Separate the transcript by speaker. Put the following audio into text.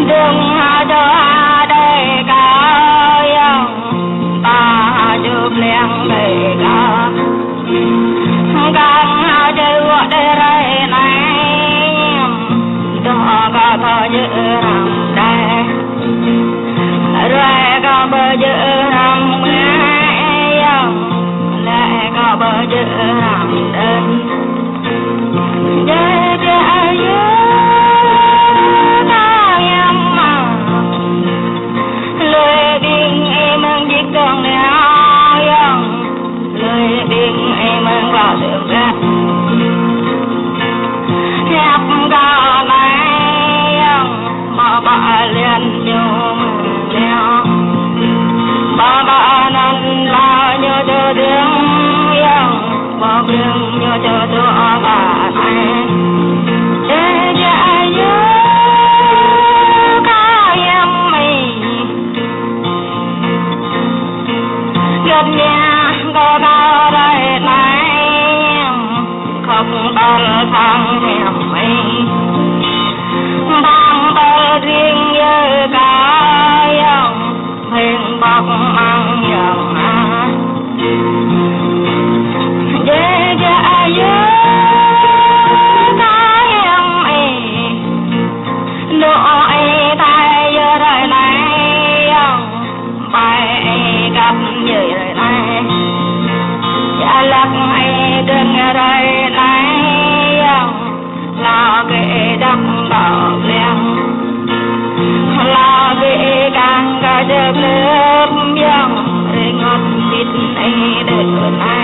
Speaker 1: đừng cho đây cả ta chụp liền đây cả càng chơi vợ đây này đó có thơ như rằng đây rồi có bờ như rằng lại có bờ như rằng đây Hãy subscribe cho kênh Ghiền Mì Gõ để không bỏ lỡ những video hấp dẫn.